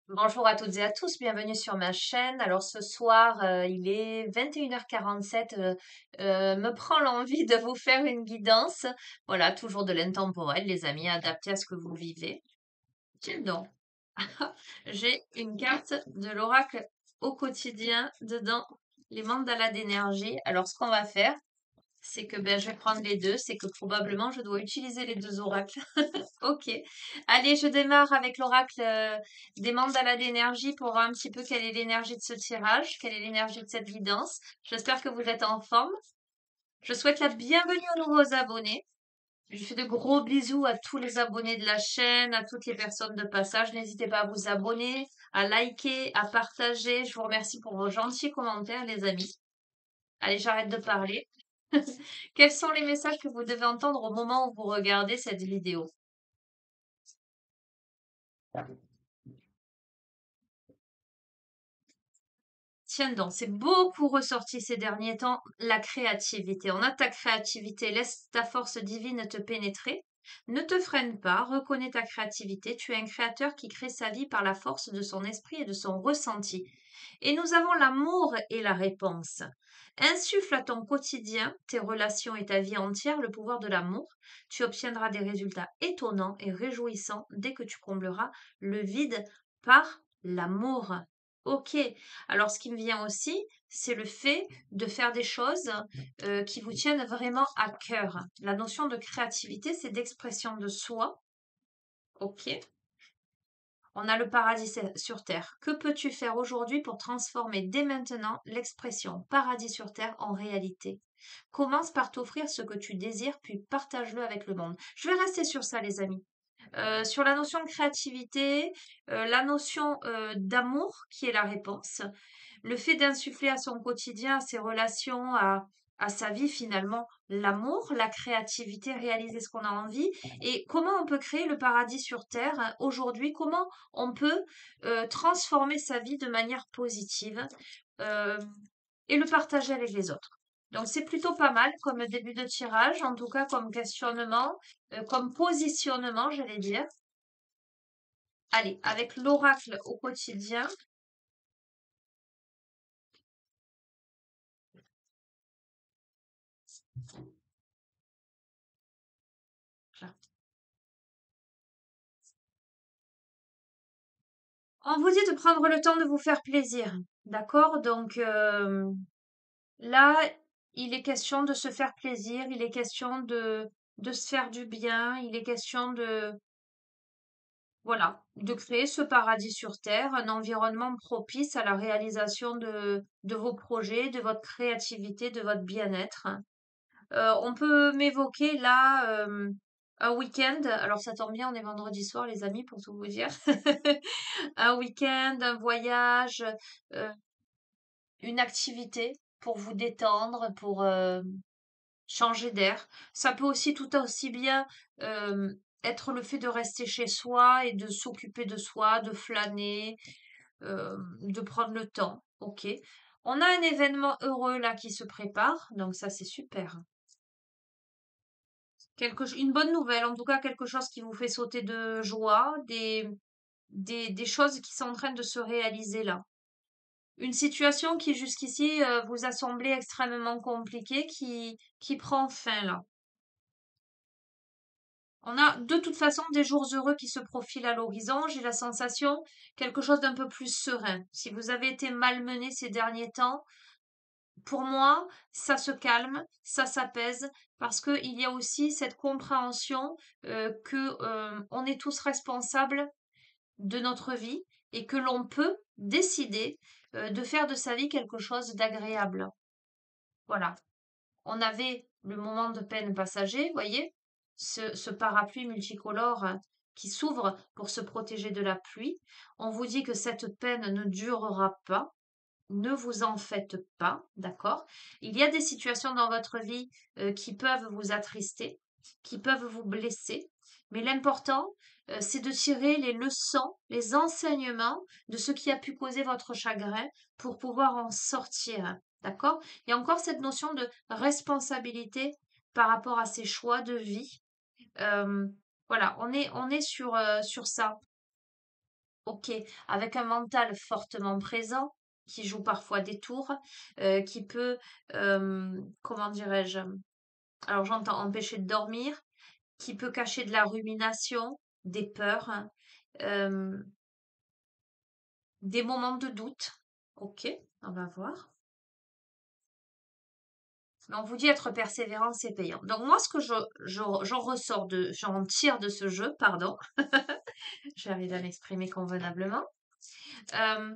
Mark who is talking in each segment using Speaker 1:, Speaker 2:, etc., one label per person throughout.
Speaker 1: Bonjour à toutes et à tous, bienvenue sur ma chaîne. Alors ce soir, il est 21h47, me prend l'envie de vous faire une guidance. Voilà, toujours de l'intemporel, les amis, adapté à ce que vous vivez. Tiens donc, j'ai une carte de l'oracle au quotidien dedans, les mandalas d'énergie. Alors ce qu'on va faire, c'est que je vais prendre les deux, c'est que probablement je dois utiliser les deux oracles. Ok. Allez, je démarre avec l'oracle des mandalas d'énergie pour voir un petit peu quelle est l'énergie de ce tirage, quelle est l'énergie de cette guidance. J'espère que vous êtes en forme. Je souhaite la bienvenue aux nouveaux abonnés. Je fais de gros bisous à tous les abonnés de la chaîne, à toutes les personnes de passage. N'hésitez pas à vous abonner, à liker, à partager. Je vous remercie pour vos gentils commentaires, les amis. Allez, j'arrête de parler. Quels sont les messages que vous devez entendre au moment où vous regardez cette vidéo? Tiens donc, c'est beaucoup ressorti ces derniers temps, la créativité. On a ta créativité, laisse ta force divine te pénétrer. Ne te freine pas, reconnais ta créativité. Tu es un créateur qui crée sa vie par la force de son esprit et de son ressenti. Et nous avons l'amour et la réponse. Insuffle à ton quotidien, tes relations et ta vie entière le pouvoir de l'amour. Tu obtiendras des résultats étonnants et réjouissants dès que tu combleras le vide par l'amour. Ok, alors ce qui me vient aussi, c'est le fait de faire des choses qui vous tiennent vraiment à cœur. La notion de créativité, c'est d'expression de soi. Ok, on a le paradis sur Terre. Que peux-tu faire aujourd'hui pour transformer dès maintenant l'expression paradis sur Terre en réalité? Commence par t'offrir ce que tu désires, puis partage-le avec le monde. Je vais rester sur ça, les amis. Sur la notion de créativité, la notion d'amour qui est la réponse, le fait d'insuffler à son quotidien, à ses relations, à sa vie finalement, l'amour, la créativité, réaliser ce qu'on a envie, et comment on peut créer le paradis sur Terre aujourd'hui, comment on peut transformer sa vie de manière positive euh, et le partager avec les autres. Donc c'est plutôt pas mal comme début de tirage, en tout cas comme questionnement, comme positionnement, j'allais dire. Allez, avec l'oracle au quotidien. On vous dit de prendre le temps de vous faire plaisir, d'accord? Donc là, il est question de se faire plaisir, il est question de se faire du bien, il est question de, voilà, de créer ce paradis sur Terre, un environnement propice à la réalisation de vos projets, de votre créativité, de votre bien-être. On peut m'évoquer là un week-end. Alors ça tombe bien, on est vendredi soir, les amis, pour tout vous dire. Un week-end, un voyage, euh, une activité pour vous détendre, pour changer d'air. Ça peut aussi tout aussi bien euh, être le fait de rester chez soi et de s'occuper de soi, de flâner, de prendre le temps. Ok. On a un événement heureux là qui se prépare, donc ça c'est super. Une bonne nouvelle, en tout cas quelque chose qui vous fait sauter de joie, des choses qui sont en train de se réaliser là. Une situation qui jusqu'ici vous a semblé extrêmement compliquée, qui prend fin là. On a de toute façon des jours heureux qui se profilent à l'horizon. J'ai la sensation quelque chose d'un peu plus serein. Si vous avez été malmené ces derniers temps, pour moi, ça se calme, ça s'apaise, parce qu'il y a aussi cette compréhension que on est tous responsables de notre vie et que l'on peut décider de faire de sa vie quelque chose d'agréable. Voilà. On avait le moment de peine passager, voyez, ce parapluie multicolore qui s'ouvre pour se protéger de la pluie. On vous dit que cette peine ne durera pas. Ne vous en faites pas, d'accord? Il y a des situations dans votre vie qui peuvent vous attrister, qui peuvent vous blesser, mais l'important, c'est de tirer les leçons, les enseignements de ce qui a pu causer votre chagrin pour pouvoir en sortir, d'accord? Il y a encore cette notion de responsabilité par rapport à ces choix de vie. Euh, voilà, on est sur ça. Ok, avec un mental fortement présent, qui joue parfois des tours, qui peut, comment dirais-je, alors j'entends empêcher de dormir, qui peut cacher de la rumination, des peurs, hein, euh, des moments de doute. Ok, on va voir. On vous dit être persévérant, c'est payant. Donc moi, ce que j'en ressors j'en tire de ce jeu, pardon, j'arrive à m'exprimer convenablement, euh,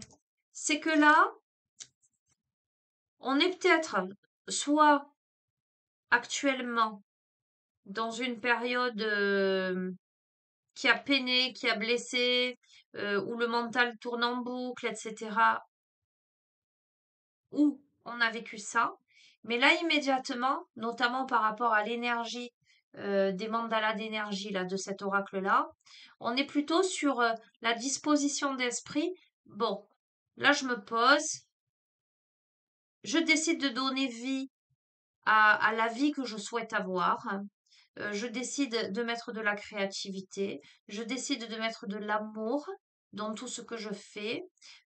Speaker 1: c'est que là, on est peut-être soit actuellement dans une période qui a peiné, qui a blessé, où le mental tourne en boucle, etc., où on a vécu ça. Mais là, immédiatement, notamment par rapport à l'énergie des mandalas d'énergie là, de cet oracle-là, on est plutôt sur la disposition d'esprit. Bon, là, je me pose, je décide de donner vie à la vie que je souhaite avoir. Je décide de mettre de la créativité, je décide de mettre de l'amour dans tout ce que je fais,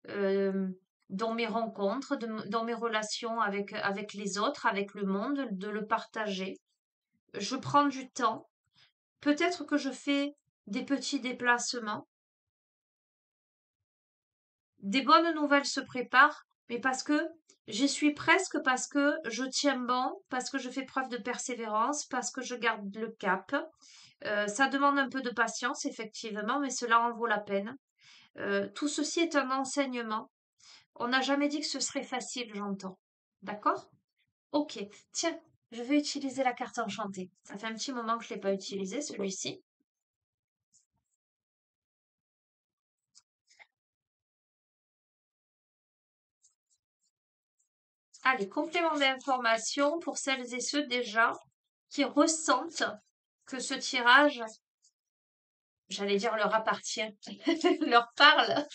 Speaker 1: euh, dans mes rencontres, dans mes relations avec les autres, avec le monde, de le partager. Je prends du temps. Peut-être que je fais des petits déplacements. Des bonnes nouvelles se préparent, mais parce que j'y suis presque, parce que je tiens bon, parce que je fais preuve de persévérance, parce que je garde le cap. Ça demande un peu de patience, effectivement, mais cela en vaut la peine. Tout ceci est un enseignement. On n'a jamais dit que ce serait facile, j'entends. D'accord? Ok. Tiens, je vais utiliser la carte enchantée. Ça fait un petit moment que je ne l'ai pas utilisé, celui-ci. Allez, complément d'information pour celles et ceux déjà qui ressentent que ce tirage, j'allais dire leur appartient, leur parle.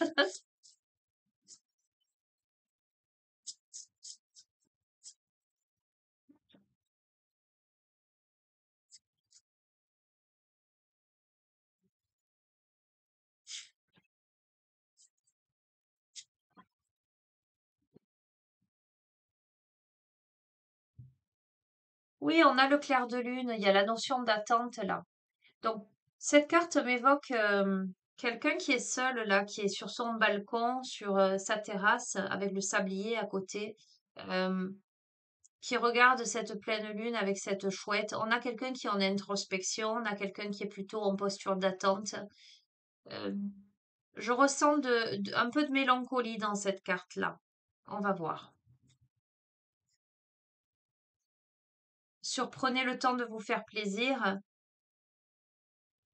Speaker 1: Oui, on a le clair de lune, il y a la notion d'attente là. Donc, cette carte m'évoque quelqu'un qui est seul là, qui est sur son balcon, sur sa terrasse, avec le sablier à côté, euh, qui regarde cette pleine lune avec cette chouette. On a quelqu'un qui est en introspection, on a quelqu'un qui est plutôt en posture d'attente. Euh, je ressens un peu de mélancolie dans cette carte-là. On va voir. Surprenez le temps de vous faire plaisir.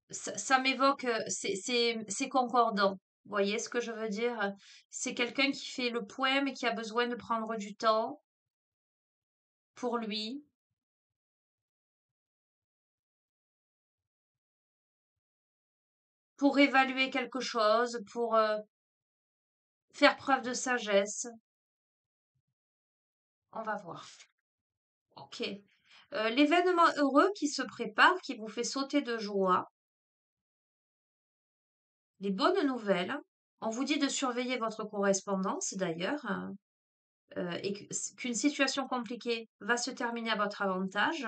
Speaker 1: Ça m'évoque, c'est concordant. Vous voyez ce que je veux dire? C'est quelqu'un qui fait le point, mais qui a besoin de prendre du temps pour lui, pour évaluer quelque chose, pour faire preuve de sagesse. On va voir. Ok. L'événement heureux qui se prépare, qui vous fait sauter de joie, les bonnes nouvelles. On vous dit de surveiller votre correspondance d'ailleurs, hein, et qu'une situation compliquée va se terminer à votre avantage.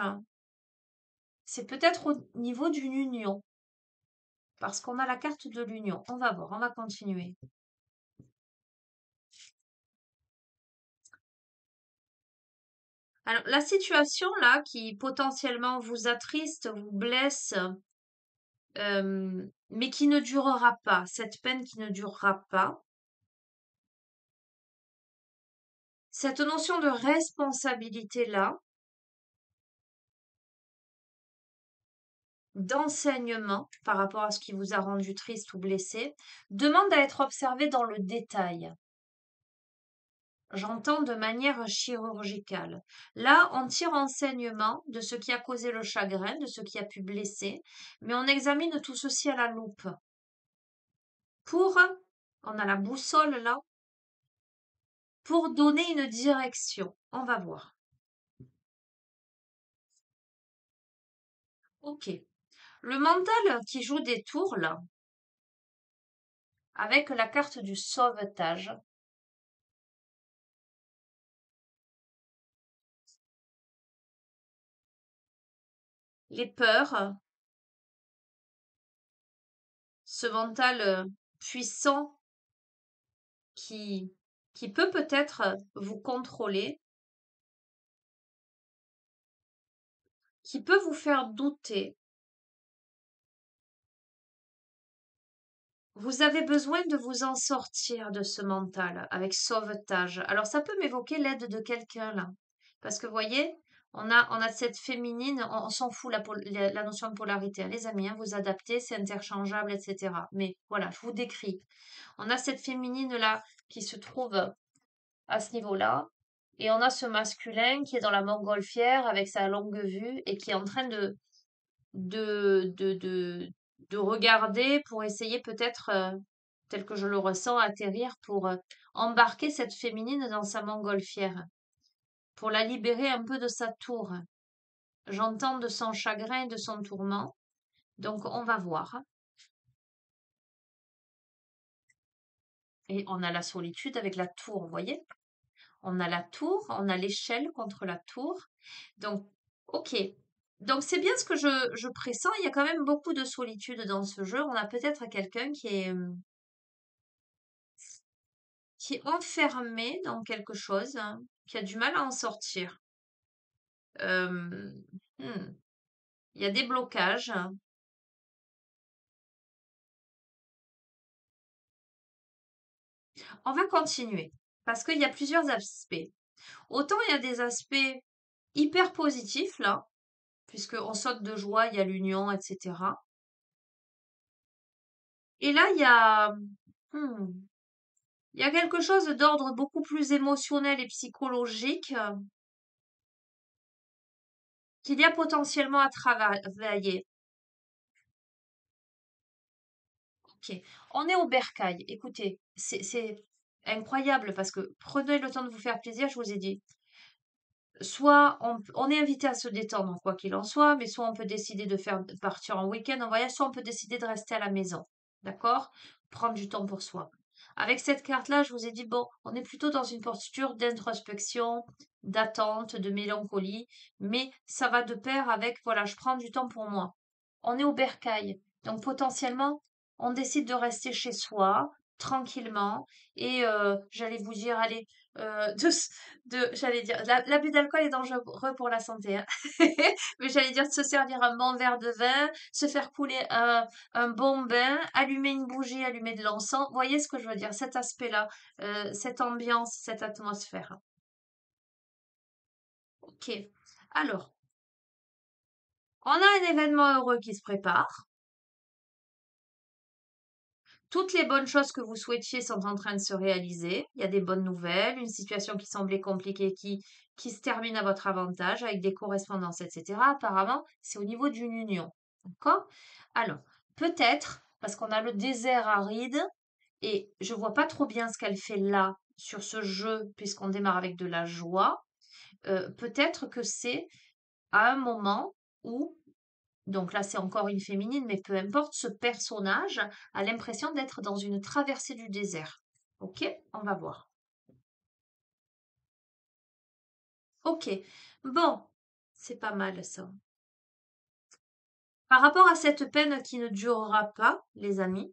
Speaker 1: C'est peut-être au niveau d'une union, parce qu'on a la carte de l'union. On va voir, on va continuer. Alors, la situation là, qui potentiellement vous attriste, vous blesse, mais qui ne durera pas, cette peine qui ne durera pas, cette notion de responsabilité là, d'enseignement par rapport à ce qui vous a rendu triste ou blessé, demande à être observé dans le détail. J'entends de manière chirurgicale. Là, on tire enseignement de ce qui a causé le chagrin, de ce qui a pu blesser, mais on examine tout ceci à la loupe. Pour, on a la boussole là, pour donner une direction. On va voir. Ok. Le mental qui joue des tours là, avec la carte du sauvetage. Les peurs, ce mental puissant qui, qui peut peut-être vous contrôler, qui peut vous faire douter. Vous avez besoin de vous en sortir de ce mental avec sauvetage. Alors ça peut m'évoquer l'aide de quelqu'un là. Parce que vous voyez, on a cette féminine, on s'en fout la notion de polarité, hein, les amis, hein, vous adaptez, c'est interchangeable, etc. Mais voilà, je vous décris. On a cette féminine là qui se trouve à ce niveau-là. Et on a ce masculin qui est dans la montgolfière avec sa longue vue et qui est en train de, de, de, de regarder pour essayer peut-être, tel que je le ressens, atterrir pour embarquer cette féminine dans sa montgolfière, pour la libérer un peu de sa tour. J'entends de son chagrin et de son tourment. Donc on va voir. Et on a la solitude avec la tour, vous voyez? On a la tour, on a l'échelle contre la tour. Donc, ok. Donc c'est bien ce que je pressens. Il y a quand même beaucoup de solitude dans ce jeu. On a peut-être quelqu'un qui est enfermé dans quelque chose, hein, qui a du mal à en sortir. Euh, hmm, Il y a des blocages. On va continuer parce qu'il y a plusieurs aspects. Autant il y a des aspects hyper positifs là, puisqu'on saute de joie, il y a l'union, etc. Et là, hmm, il y a quelque chose d'ordre beaucoup plus émotionnel et psychologique qu'il y a potentiellement à travailler. Ok, on est au bercail. Écoutez, c'est incroyable parce que prenez le temps de vous faire plaisir, je vous ai dit. Soit on est invité à se détendre, quoi qu'il en soit, mais soit on peut décider de partir en week-end, en voyage, soit on peut décider de rester à la maison. D'accord? Prendre du temps pour soi. Avec cette carte-là, je vous ai dit, bon, on est plutôt dans une posture d'introspection, d'attente, de mélancolie, mais ça va de pair avec, voilà, je prends du temps pour moi. On est au bercail. Donc potentiellement, on décide de rester chez soi, tranquillement, et j'allais vous dire, allez, j'allais dire, l'abus d'alcool est dangereux pour la santé, hein. Mais j'allais dire de se servir un bon verre de vin, se faire couler un bon bain, allumer une bougie, allumer de l'encens. Vous voyez ce que je veux dire? Cet aspect-là, cette ambiance, cette atmosphère. Ok. Alors, on a un événement heureux qui se prépare. Toutes les bonnes choses que vous souhaitiez sont en train de se réaliser. Il y a des bonnes nouvelles, une situation qui semblait compliquée qui se termine à votre avantage avec des correspondances, etc. Apparemment, c'est au niveau d'une union. D'accord? Alors, peut-être, parce qu'on a le désert aride, et je vois pas trop bien ce qu'elle fait là sur ce jeu, puisqu'on démarre avec de la joie. Peut-être que c'est à un moment où donc là, c'est encore une féminine, mais peu importe, ce personnage a l'impression d'être dans une traversée du désert. Ok, on va voir. Ok, bon, c'est pas mal ça. Par rapport à cette peine qui ne durera pas, les amis,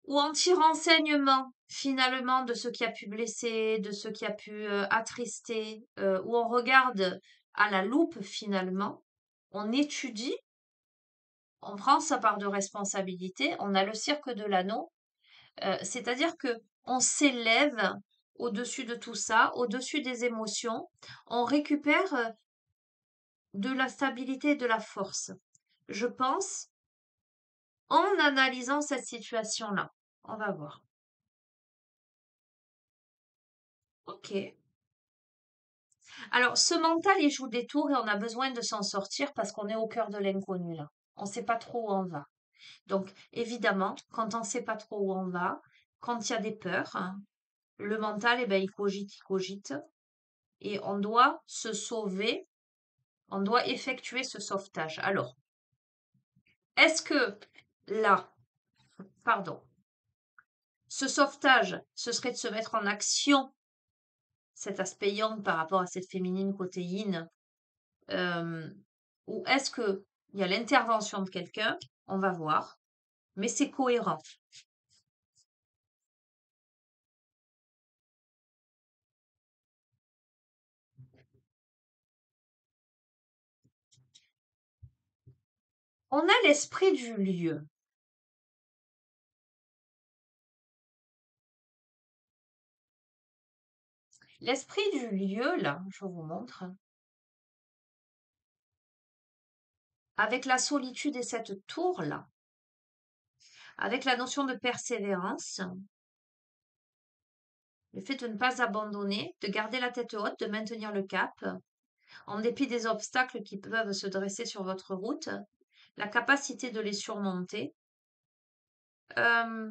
Speaker 1: ou en tire enseignement finalement de ce qui a pu blesser, de ce qui a pu attrister, où on regarde à la loupe finalement, on étudie, on prend sa part de responsabilité, on a le cirque de l'anneau. C'est-à-dire que on s'élève au-dessus de tout ça, au-dessus des émotions, on récupère de la stabilité et de la force. Je pense, en analysant cette situation-là. On va voir. Ok. Alors, ce mental, il joue des tours et on a besoin de s'en sortir parce qu'on est au cœur de l'inconnu là. On ne sait pas trop où on va. Donc, évidemment, quand on ne sait pas trop où on va, quand il y a des peurs, hein, le mental, eh ben, il cogite, et on doit se sauver. On doit effectuer ce sauvetage. Alors, est-ce que là, pardon, Ce sauvetage, ce serait de se mettre en action, cet aspect yang par rapport à cette féminine côté yin, euh, ou est-ce que il y a l'intervention de quelqu'un? On va voir, mais c'est cohérent. On a l'esprit du lieu. L'esprit du lieu, là, je vous montre, avec la solitude et cette tour-là, avec la notion de persévérance, le fait de ne pas abandonner, de garder la tête haute, de maintenir le cap, en dépit des obstacles qui peuvent se dresser sur votre route, la capacité de les surmonter. Euh,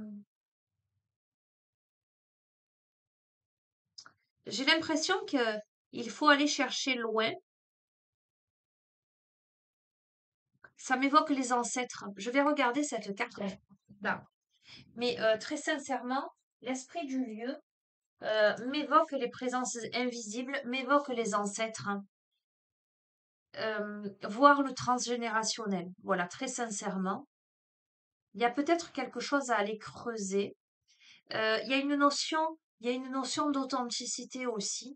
Speaker 1: j'ai l'impression que il faut aller chercher loin. Ça m'évoque les ancêtres. Je vais regarder cette carte là. Mais très sincèrement, l'esprit du lieu m'évoque les présences invisibles, m'évoque les ancêtres, hein. Voir le transgénérationnel. Voilà, très sincèrement. Il y a peut-être quelque chose à aller creuser. Il y a une notion d'authenticité aussi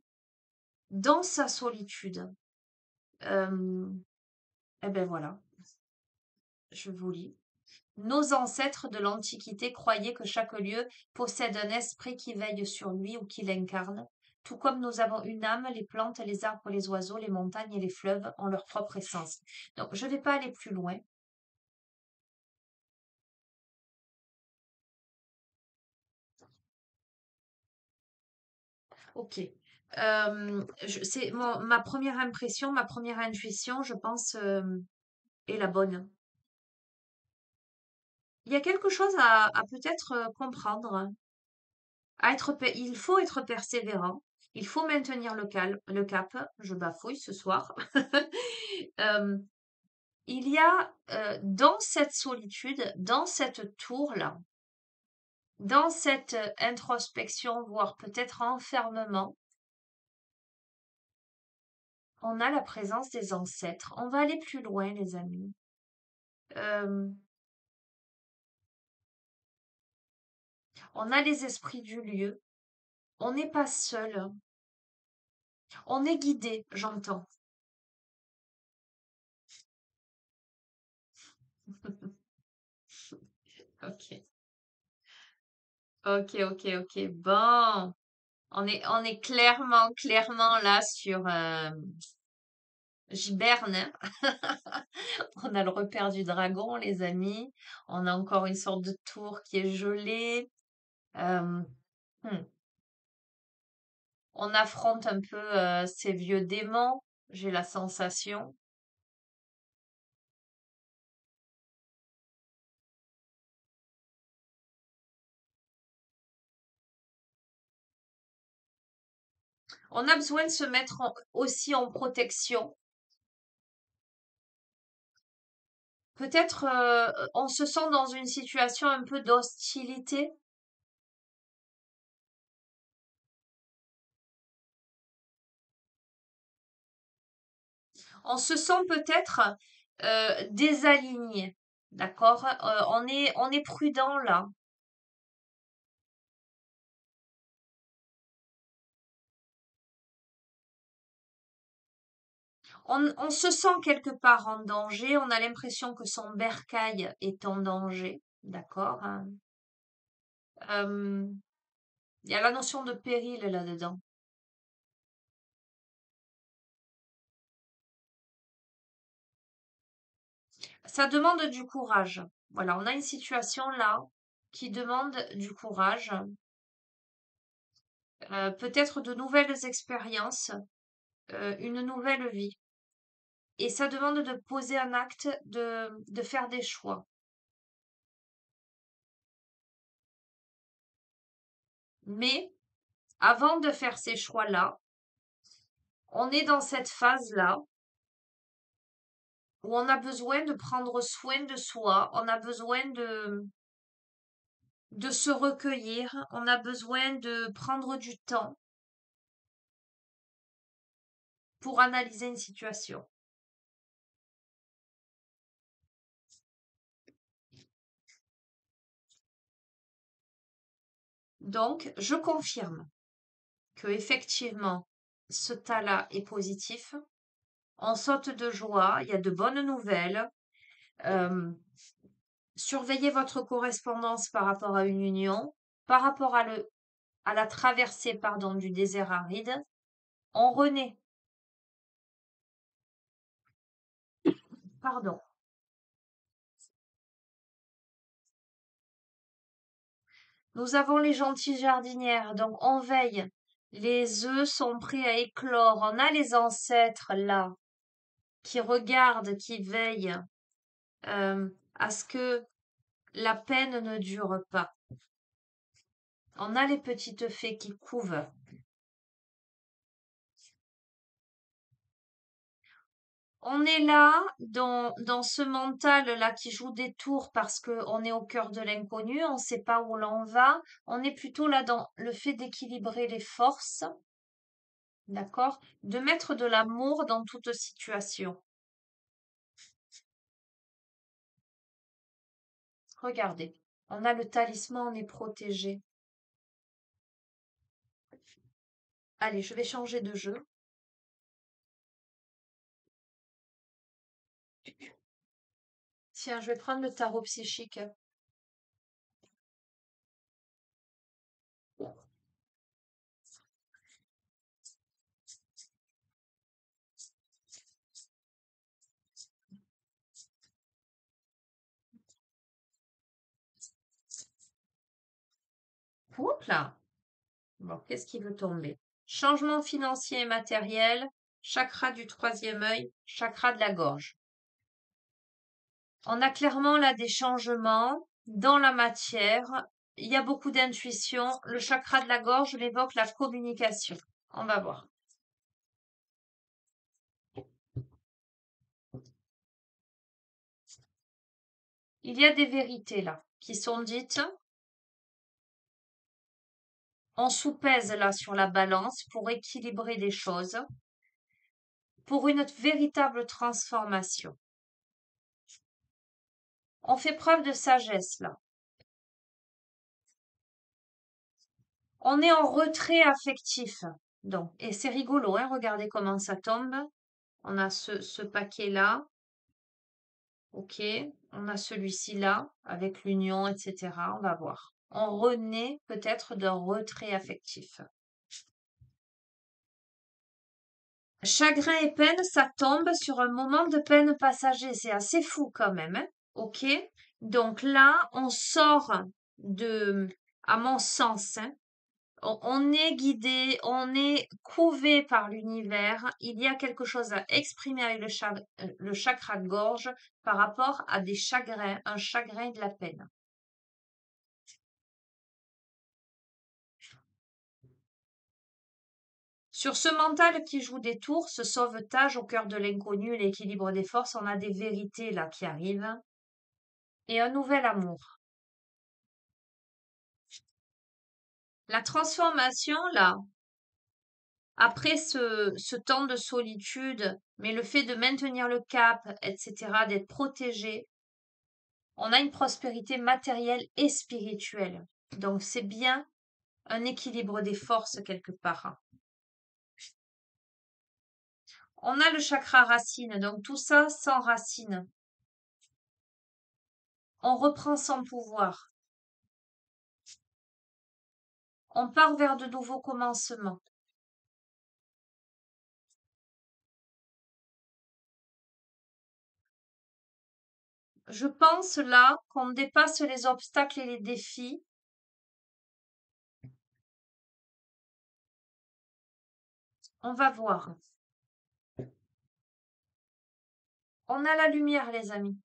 Speaker 1: dans sa solitude. Euh, eh ben voilà, je vous lis. Nos ancêtres de l'Antiquité croyaient que chaque lieu possède un esprit qui veille sur lui ou qui l'incarne. Tout comme nous avons une âme, les plantes, les arbres, les oiseaux, les montagnes et les fleuves ont leur propre essence. Donc, je ne vais pas aller plus loin. Ok. C'est ma première impression, ma première intuition, je pense, est la bonne. Il y a quelque chose à peut-être comprendre. Il faut être persévérant. Il faut maintenir le cap. Je bafouille ce soir. Euh, il y a dans cette solitude, dans cette tour-là, dans cette introspection, voire peut-être enfermement, on a la présence des ancêtres. On va aller plus loin, les amis. Euh, on a les esprits du lieu. On n'est pas seul. On est guidé, j'entends. Ok, ok, ok, ok. Bon, on est clairement là sur Giberne. On a le repère du dragon, les amis. On a encore une sorte de tour qui est gelée. Euh, hmm. On affronte un peu ces vieux démons, j'ai la sensation. On a besoin de se mettre aussi en protection. Peut-être on se sent dans une situation un peu d'hostilité. On se sent peut-être désaligné. D'accord? On est prudent là. On se sent quelque part en danger. On a l'impression que son bercail est en danger. D'accord? Hein. Euh, Il y a la notion de péril là-dedans. Ça demande du courage. Voilà, on a une situation là qui demande du courage, peut-être de nouvelles expériences, une nouvelle vie. Et ça demande de poser un acte, de faire des choix. Mais avant de faire ces choix-là, on est dans cette phase-là où on a besoin de prendre soin de soi, on a besoin de se recueillir, on a besoin de prendre du temps pour analyser une situation. Donc, je confirme que effectivement, ce tas-là est positif. On saute de joie, il y a de bonnes nouvelles. Euh, Surveillez votre correspondance par rapport à une union, par rapport à la traversée, pardon, du désert aride. On renaît. Pardon. Nous avons les gentilles jardinières, donc on veille. Les œufs sont prêts à éclore. On a les ancêtres là qui regardent, qui veillent à ce que la peine ne dure pas. On a les petites fées qui couvent. On est là dans ce mental-là qui joue des tours parce qu'on est au cœur de l'inconnu, on ne sait pas où l'on va. On est plutôt là dans le fait d'équilibrer les forces, d'accord? De mettre de l'amour dans toute situation. Regardez, on a le talisman, on est protégé. Allez, je vais changer de jeu. Tiens, je vais prendre le tarot psychique. Oups là! Bon, qu'est-ce qui veut tomber? Changement financier et matériel, chakra du troisième œil, chakra de la gorge. On a clairement là des changements dans la matière. Il y a beaucoup d'intuition. Le chakra de la gorge l'évoque la communication. On va voir. Il y a des vérités là qui sont dites. On soupèse là sur la balance pour équilibrer les choses, pour une véritable transformation. On fait preuve de sagesse là. On est en retrait affectif. Donc, et c'est rigolo, hein, regardez comment ça tombe. On a ce paquet-là. Ok, on a celui-ci là, avec l'union, etc. On va voir. On renaît peut-être d'un retrait affectif. Chagrin et peine, ça tombe sur un moment de peine passager. C'est assez fou quand même, hein. Ok, donc là, on sort de, à mon sens, hein, on est guidé, on est couvé par l'univers. Il y a quelque chose à exprimer avec le chakra de gorge par rapport à des chagrins, un chagrin et de la peine. Sur ce mental qui joue des tours, ce sauvetage au cœur de l'inconnu, l'équilibre des forces, on a des vérités là qui arrivent et un nouvel amour. La transformation là, après ce temps de solitude, mais le fait de maintenir le cap, etc., d'être protégé, on a une prospérité matérielle et spirituelle. Donc c'est bien un équilibre des forces quelque part. On a le chakra racine, donc tout ça sans racine. On reprend son pouvoir. On part vers de nouveaux commencements. Je pense là qu'on dépasse les obstacles et les défis. On va voir. On a la lumière, les amis.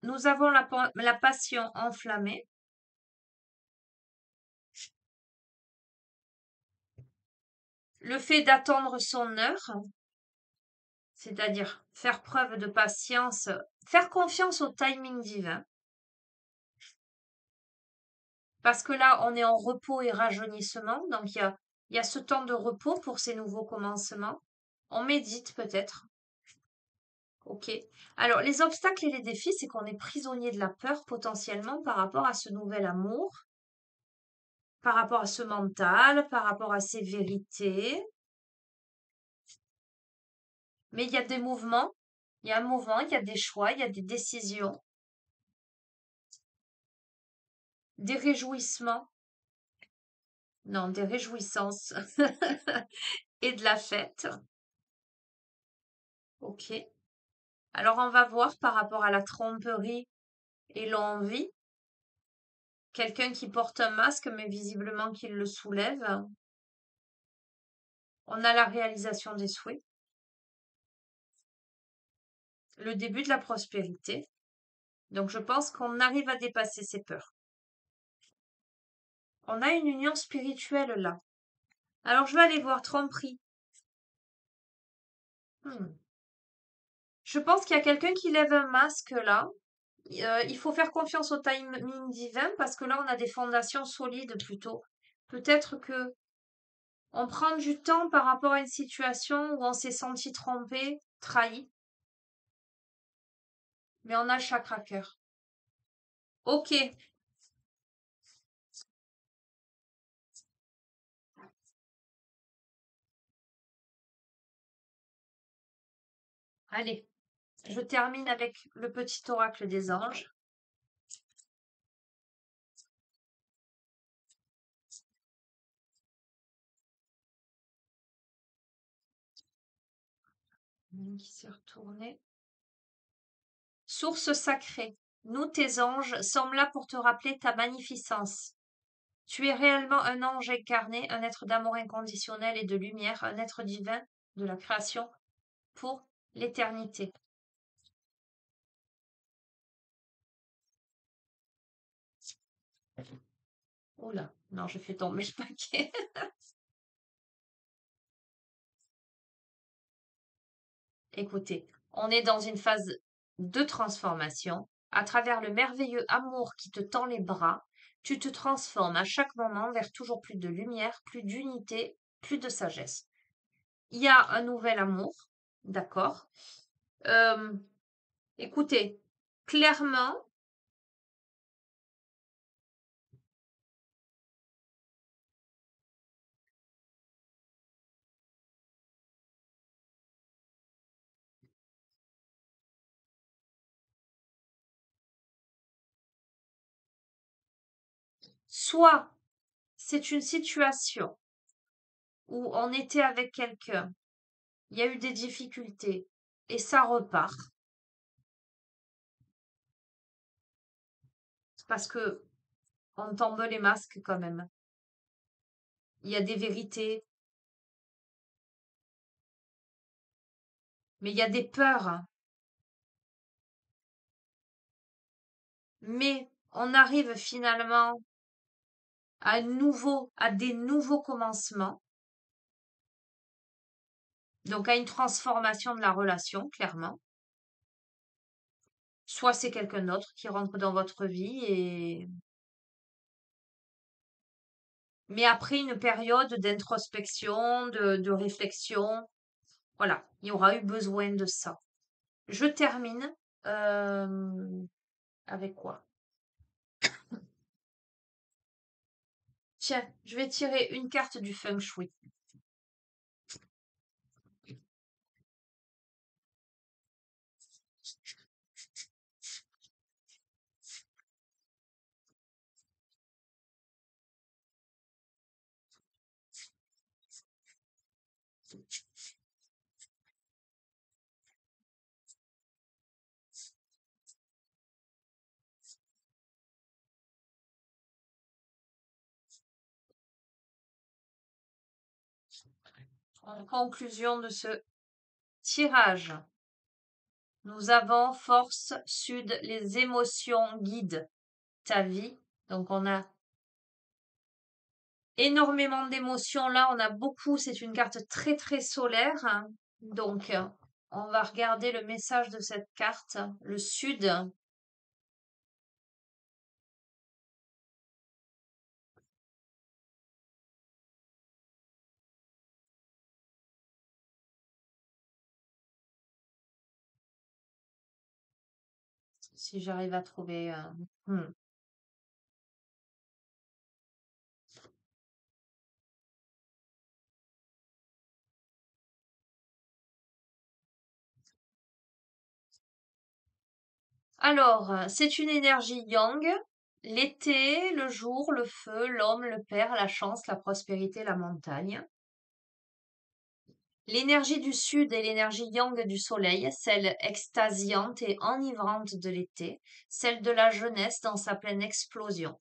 Speaker 1: Nous avons la passion enflammée. Le fait d'attendre son heure. C'est-à-dire faire preuve de patience, faire confiance au timing divin, parce que là, on est en repos et rajeunissement, donc il y a ce temps de repos pour ces nouveaux commencements. On médite peut-être. Ok. Alors, les obstacles et les défis, c'est qu'on est prisonnier de la peur potentiellement par rapport à ce nouvel amour, par rapport à ce mental, par rapport à ces vérités. Mais il y a des mouvements, il y a un mouvement, il y a des choix, il y a des décisions, des réjouissements, non, des réjouissances et de la fête. Ok. Alors, on va voir par rapport à la tromperie et l'envie. Quelqu'un qui porte un masque, mais visiblement qui le soulève. On a la réalisation des souhaits, le début de la prospérité. Donc, je pense qu'on arrive à dépasser ces peurs. On a une union spirituelle là. Alors, je vais aller voir tromperie. Hmm. Je pense qu'il y a quelqu'un qui lève un masque là. Il faut faire confiance au timing divin parce que là, on a des fondations solides plutôt. Peut-être que on prend du temps par rapport à une situation où on s'est senti trompé, trahi, mais on a le chakra cœur. Ok, allez, je termine avec le petit oracle des anges. Qui s'est retourné. Source sacrée, nous tes anges sommes là pour te rappeler ta magnificence. Tu es réellement un ange incarné, un être d'amour inconditionnel et de lumière, un être divin de la création pour l'éternité. Oula, non, je fais tomber le paquet. Écoutez, on est dans une phase de transformation. À travers le merveilleux amour qui te tend les bras, tu te transformes à chaque moment vers toujours plus de lumière, plus d'unité, plus de sagesse. Il y a un nouvel amour, d'accord. Euh, Écoutez, clairement, soit c'est une situation où on était avec quelqu'un, il y a eu des difficultés et ça repart parce que on tombe les masques quand même. Il y a des vérités, mais il y a des peurs, hein. Mais on arrive finalement à des nouveaux commencements, donc à une transformation de la relation, clairement. Soit c'est quelqu'un d'autre qui rentre dans votre vie mais après une période d'introspection, de réflexion, voilà, il y aura eu besoin de ça. Je termine euh, avec quoi? Tiens, je vais tirer une carte du feng shui. En conclusion de ce tirage, nous avons force sud, les émotions guident ta vie. Donc on a énormément d'émotions là, on a beaucoup, c'est une carte très très solaire, hein. Donc On va regarder le message de cette carte. Le sud. Si j'arrive à trouver. Hmm. Alors, c'est une énergie yang. L'été, le jour, le feu, l'homme, le père, la chance, la prospérité, la montagne. L'énergie du sud est l'énergie yang du soleil, celle extasiante et enivrante de l'été, celle de la jeunesse dans sa pleine explosion.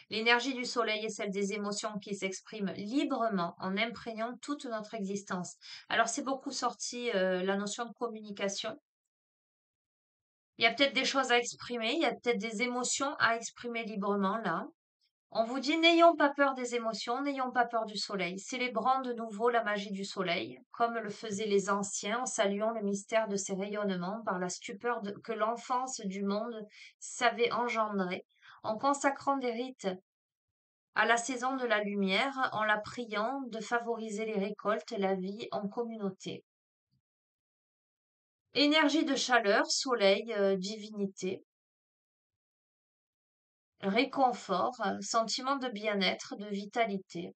Speaker 1: L'énergie du soleil est celle des émotions qui s'expriment librement en imprégnant toute notre existence. Alors c'est beaucoup sorti la notion de communication. Il y a peut-être des choses à exprimer, il y a peut-être des émotions à exprimer librement là. On vous dit n'ayons pas peur des émotions, n'ayons pas peur du soleil. Célébrons de nouveau la magie du soleil, comme le faisaient les anciens en saluant le mystère de ses rayonnements par la stupeur que l'enfance du monde savait engendrer, en consacrant des rites à la saison de la lumière, en la priant de favoriser les récoltes et la vie en communauté. Énergie de chaleur, soleil, divinité, réconfort, sentiment de bien-être, de vitalité.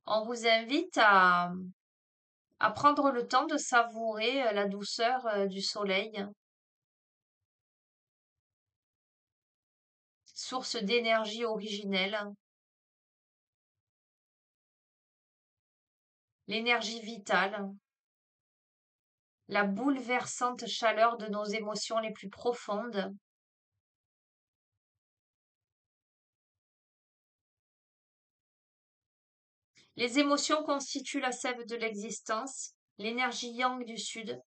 Speaker 1: On vous invite à prendre le temps de savourer la douceur du soleil, source d'énergie originelle, l'énergie vitale, la bouleversante chaleur de nos émotions les plus profondes. Les émotions constituent la sève de l'existence, l'énergie yang du sud.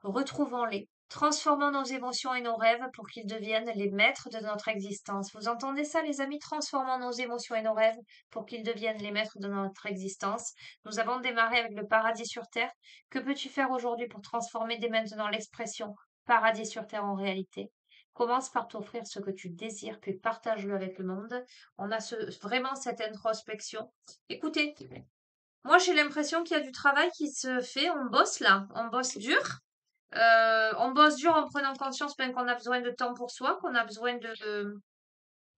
Speaker 1: Retrouvons-les. Transformons nos émotions et nos rêves pour qu'ils deviennent les maîtres de notre existence. Vous entendez ça, les amis? Transformons nos émotions et nos rêves pour qu'ils deviennent les maîtres de notre existence. Nous avons démarré avec le paradis sur terre. Que peux-tu faire aujourd'hui pour transformer dès maintenant l'expression paradis sur terre en réalité? Commence par t'offrir ce que tu désires, puis partage-le avec le monde. On a vraiment cette introspection. Écoutez, moi j'ai l'impression qu'il y a du travail qui se fait. On bosse là, on bosse dur. On bosse dur en prenant conscience ben, qu'on a besoin de temps pour soi, qu'on a besoin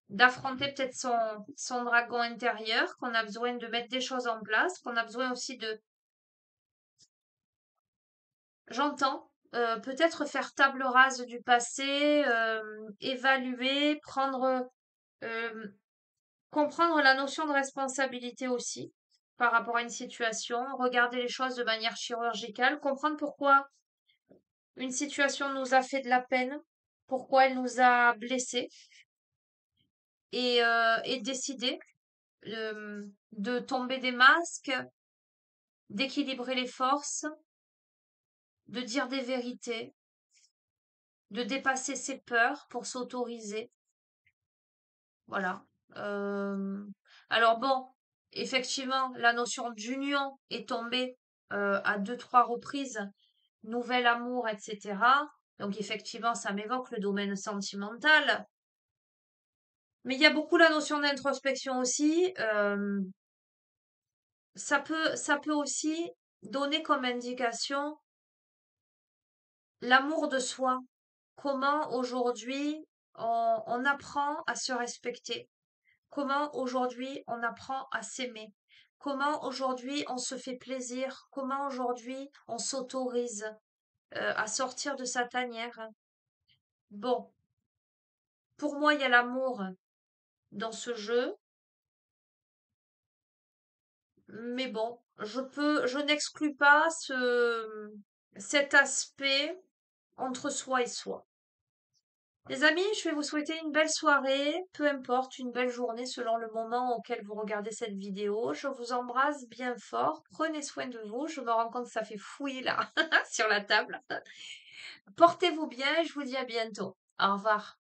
Speaker 1: d'affronter peut-être son dragon intérieur, qu'on a besoin de mettre des choses en place, qu'on a besoin aussi j'entends, peut-être faire table rase du passé, évaluer, euh, comprendre la notion de responsabilité aussi par rapport à une situation, regarder les choses de manière chirurgicale, comprendre pourquoi une situation nous a fait de la peine, pourquoi elle nous a blessés, et décider de tomber des masques, d'équilibrer les forces, de dire des vérités, de dépasser ses peurs pour s'autoriser. Voilà. Euh, alors bon, effectivement, la notion d'union est tombée à deux, trois reprises, nouvel amour, etc. Donc effectivement, ça m'évoque le domaine sentimental. Mais il y a beaucoup la notion d'introspection aussi. Ça peut aussi donner comme indication l'amour de soi. Comment aujourd'hui on apprend à se respecter. Comment aujourd'hui on apprend à s'aimer. Comment aujourd'hui on se fait plaisir. Comment aujourd'hui on s'autorise à sortir de sa tanière. Bon, pour moi, il y a l'amour dans ce jeu. Mais bon, je n'exclus pas cet aspect entre soi et soi. Les amis, je vais vous souhaiter une belle soirée, peu importe, une belle journée selon le moment auquel vous regardez cette vidéo. Je vous embrasse bien fort. Prenez soin de vous. Je me rends compte que ça fait fouiller là sur la table. Portez-vous bien et je vous dis à bientôt. Au revoir.